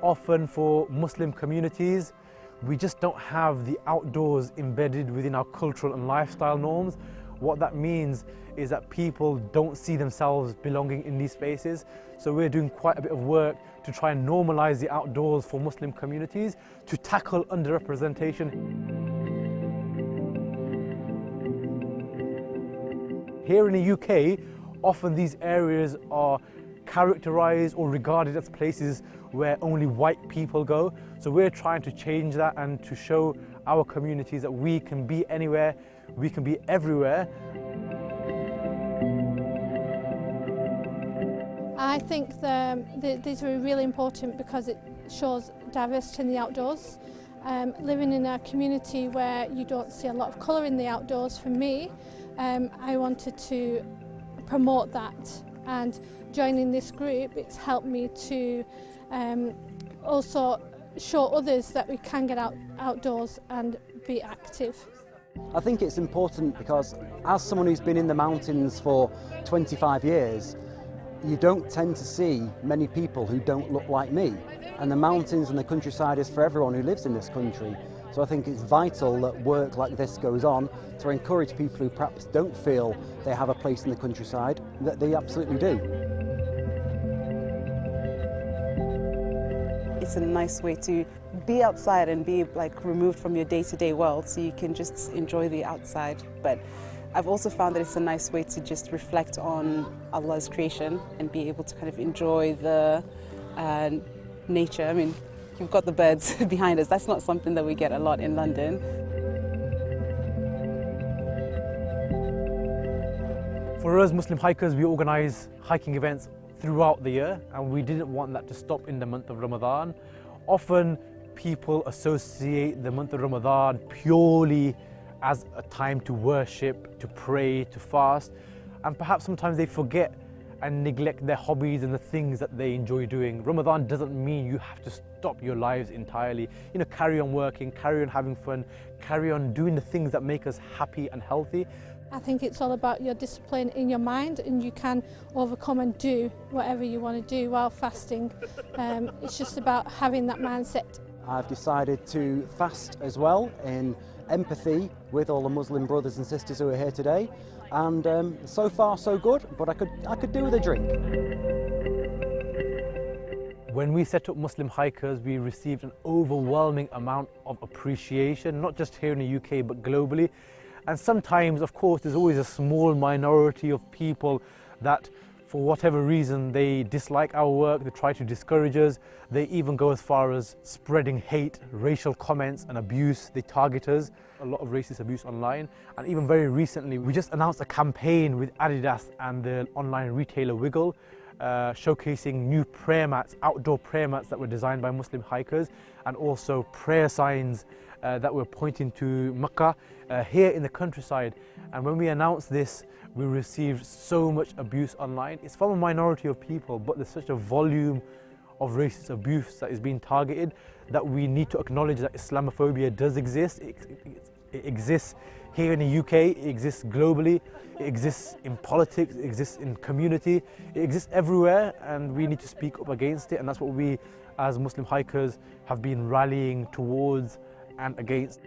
often for Muslim communities, we just don't have the outdoors embedded within our cultural and lifestyle norms. What that means is that people don't see themselves belonging in these spaces. So we're doing quite a bit of work to try and normalise the outdoors for Muslim communities, to tackle underrepresentation. Here in the UK, often these areas are characterised or regarded as places where only white people go. So we're trying to change that and to show our communities that we can be anywhere, we can be everywhere. I think these are really important because it shows diversity in the outdoors. Living in a community where you don't see a lot of colour in the outdoors, for me, I wanted to promote that, and joining this group, it's helped me to also show others that we can get outdoors and be active. I think it's important because as someone who's been in the mountains for 25 years, you don't tend to see many people who don't look like me. And the mountains and the countryside is for everyone who lives in this country. So I think it's vital that work like this goes on to encourage people who perhaps don't feel they have a place in the countryside, that they absolutely do. It's a nice way to be outside and be like removed from your day-to-day world, so you can just enjoy the outside. But I've also found that it's a nice way to just reflect on Allah's creation and be able to kind of enjoy the nature. I mean, you've got the birds behind us. That's not something that we get a lot in London. For us Muslim hikers, we organise hiking events throughout the year, and we didn't want that to stop in the month of Ramadan. Often people associate the month of Ramadan purely as a time to worship, to pray, to fast, and perhaps sometimes they forget and neglect their hobbies and the things that they enjoy doing. Ramadan doesn't mean you have to stop your lives entirely. You know, carry on working, carry on having fun, carry on doing the things that make us happy and healthy. I think it's all about your discipline in your mind, and you can overcome and do whatever you want to do while fasting. It's just about having that mindset. I've decided to fast as well in empathy with all the Muslim brothers and sisters who are here today, and so far so good, but I could do with a drink. When we set up Muslim hikers, we received an overwhelming amount of appreciation, not just here in the UK but globally. And sometimes, of course, there's always a small minority of people that, for whatever reason, they dislike our work, they try to discourage us, they even go as far as spreading hate, racial comments and abuse, they target us. A lot of racist abuse online, and even very recently we just announced a campaign with Adidas and the online retailer Wiggle, showcasing new prayer mats, outdoor prayer mats that were designed by Muslim hikers, and also prayer signs that were pointing to Mecca here in the countryside. And when we announced this, we received so much abuse online. It's from a minority of people, but there's such a volume of racist abuse that is being targeted that we need to acknowledge that Islamophobia does exist. It exists here in the UK, it exists globally, it exists in politics, it exists in community, it exists everywhere, and we need to speak up against it, and that's what we as Muslim hikers have been rallying towards and against.